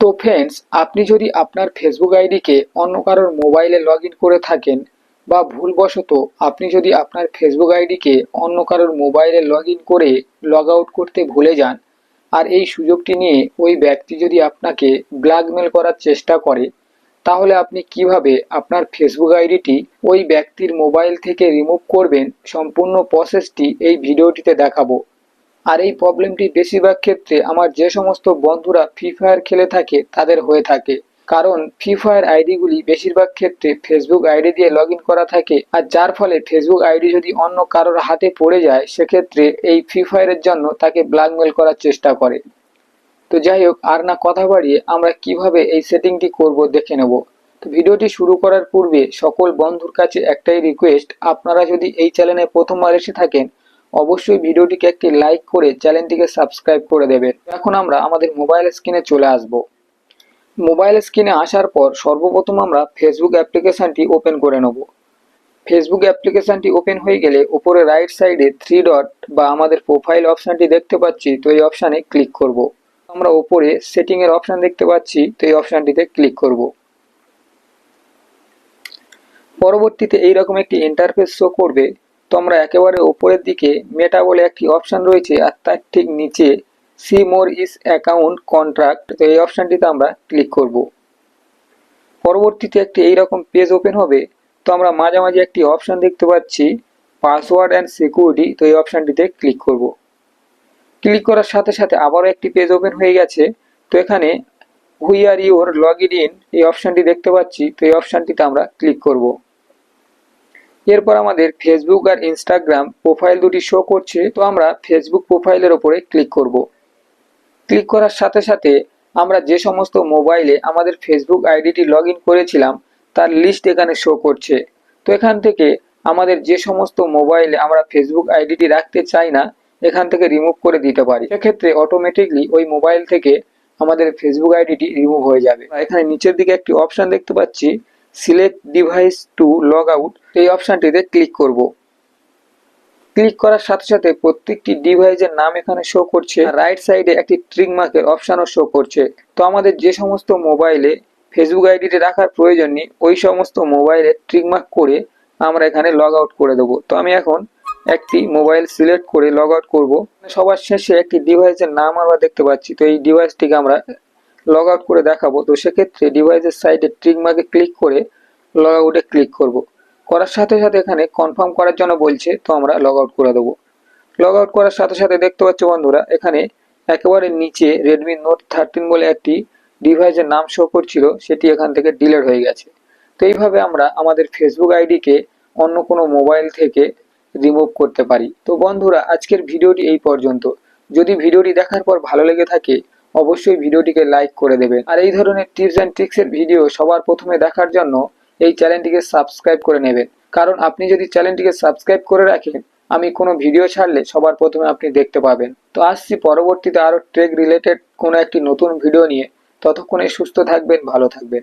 তো ফ্রেন্ডস, আপনি যদি আপনার ফেসবুক আইডিকে অন্য কারোর মোবাইলে লগ ইন করে থাকেন বা ভুলবশত আপনি যদি আপনার ফেসবুক আইডিকে অন্য কারোর মোবাইলে লগ ইন করে লগ আউট করতে ভুলে যান, আর এই সুযোগটি নিয়ে ওই ব্যক্তি যদি আপনাকে ব্ল্যাকমেল করার চেষ্টা করে, তাহলে আপনি কিভাবে আপনার ফেসবুক আইডিটি ওই ব্যক্তির মোবাইল থেকে রিমুভ করবেন, সম্পূর্ণ প্রসেসটি এই ভিডিওটিতে দেখাবো। আর এই প্রবলেমটি বেশিরভাগ ক্ষেত্রে আমার যে সমস্ত বন্ধুরা ফ্রি ফায়ার খেলে থাকে তাদের হয়ে থাকে। কারণ ফ্রি ফায়ার আইডিগুলি বেশিরভাগ ক্ষেত্রে ফেসবুক আইডি দিয়ে লগ ইন করা থাকে, আর যার ফলে ফেসবুক আইডি যদি অন্য কারোর হাতে পড়ে যায়, সেক্ষেত্রে এই ফ্রি ফায়ারের জন্য তাকে ব্ল্যাকমেল করার চেষ্টা করে। তো যাই হোক, আর না কথা বাড়িয়ে আমরা কিভাবে এই সেটিংটি করব দেখে নেব। তো ভিডিওটি শুরু করার পূর্বে সকল বন্ধুর কাছে একটাই রিকোয়েস্ট, আপনারা যদি এই চ্যানেলে প্রথমবার এসে থাকেন অবশ্যই ভিডিওটিকে একটি লাইক করে চ্যানেলটিকে সাবস্ক্রাইব করে দেবেন। এখন আমরা আমাদের মোবাইল স্ক্রিনে চলে আসব। মোবাইল স্ক্রিনে আসার পর সর্বপ্রথম আমরা ফেসবুক অ্যাপ্লিকেশনটি ওপেন করে নেব। ফেসবুক অ্যাপ্লিকেশনটি ওপেন হয়ে গেলে উপরে রাইট সাইডে থ্রি ডট বা আমাদের প্রোফাইল অপশানটি দেখতে পাচ্ছি, তো এই অপশানে ক্লিক করব। আমরা উপরে সেটিং এর অপশন দেখতে পাচ্ছি, তো এই অপশনটিতে ক্লিক করব। পরবর্তীতে এইরকম একটি ইন্টারফেস শো করবে। তো আমরা একেবারে উপরের দিকে মেটা বলে একটি অপশন রয়েছে, আর তার ঠিক নিচে সি মোর ইস অ্যাকাউন্ট কন্ট্রাক্ট, তো এই অপশনটিতে আমরা ক্লিক করব। পরবর্তীতে একটি এইরকম পেজ ওপেন হবে। তো আমরা মাঝামাঝি একটি অপশন দেখতে পাচ্ছি পাসওয়ার্ড অ্যান্ড সিকিউরিটি, তো এই অপশনটিতে ক্লিক করব। ক্লিক করার সাথে সাথে আবারও একটি পেজ ওপেন হয়ে গেছে। তো এখানে হুই আর ইউর লগ ইন এই অপশনটি দেখতে পাচ্ছি, তো এই অপশনটিতে আমরা ক্লিক করব। এরপর আমাদের ফেসবুক আর ইনস্টাগ্রাম প্রোফাইল দুটি শো করছে, তো আমরা ফেসবুক প্রোফাইলের ওপরে ক্লিক করব। ক্লিক করার সাথে সাথে আমরা যে সমস্ত মোবাইলে আমাদের ফেসবুক আইডিটি লগ ইন করেছিলাম তার লিস্ট এখানে শো করছে। তো এখান থেকে আমাদের যে সমস্ত মোবাইলে আমরা ফেসবুক আইডিটি রাখতে চাই না, এখান থেকে রিমুভ করে দিতে পারি। সেক্ষেত্রে অটোমেটিকলি ওই মোবাইল থেকে আমাদের ফেসবুক আইডিটি রিমুভ হয়ে যাবে। এখানে নিচের দিকে একটি অপশন দেখতে পাচ্ছি select device to log out, এই অপশনটিতে ক্লিক করব। ক্লিক করার সাথে সাথে প্রত্যেকটি ডিভাইসের নাম এখানে শো করছে, রাইট সাইডে একটি ট্রিক মার্কের অপশনও শো করছে। তো আমাদের যে সমস্ত মোবাইলে ফেসবুক আইডিটি রাখার প্রয়োজন নেই, ওই সমস্ত মোবাইলে ট্রিক মার্ক করে আমরা এখানে লগ আউট করে দেবো। তো আমি এখন একটি মোবাইল সিলেক্ট করে লগ আউট করবো। সবার শেষে একটি ডিভাইসের নাম আমরা দেখতে পাচ্ছি, তো এই ডিভাইসটিকে আমরা লগ আউট করে দেখাবো। তো সেক্ষেত্রে ডিভাইসের সাইডে ট্রিক মার্কে ক্লিক করে লগ আউটে ক্লিক করব। করার সাথে সাথে এখানে কনফার্ম করার জন্য বলছে, তো আমরা লগ আউট করে দেবো। লগ আউট করার সাথে সাথে দেখতে পাচ্ছ বন্ধুরা, এখানে একেবারে নিচে রেডমি নোট 13 বলে একটি ডিভাইসের নাম শো করছিল, সেটি এখান থেকে ডিলিট হয়ে গেছে। তো এইভাবে আমরা আমাদের ফেসবুক আইডিকে অন্য কোনো মোবাইল থেকে রিমুভ করতে পারি। তো বন্ধুরা, আজকের ভিডিওটি এই পর্যন্ত। যদি ভিডিওটি দেখার পর ভালো লেগে থাকে অবশ্যই ভিডিওটিকে লাইক করে দেবেন, আর এই ধরনের টিপস অ্যান্ড ট্রিক্সের ভিডিও সবার প্রথমে দেখার জন্য এই চ্যানেলটিকে সাবস্ক্রাইব করে নেবেন। কারণ আপনি যদি চ্যানেলটিকে সাবস্ক্রাইব করে রাখেন, আমি কোনো ভিডিও ছাড়লে সবার প্রথমে আপনি দেখতে পাবেন। তো আসছি পরবর্তীতে আরও টেক রিলেটেড কোনো একটি নতুন ভিডিও নিয়ে। ততক্ষণে সুস্থ থাকবেন, ভালো থাকবেন।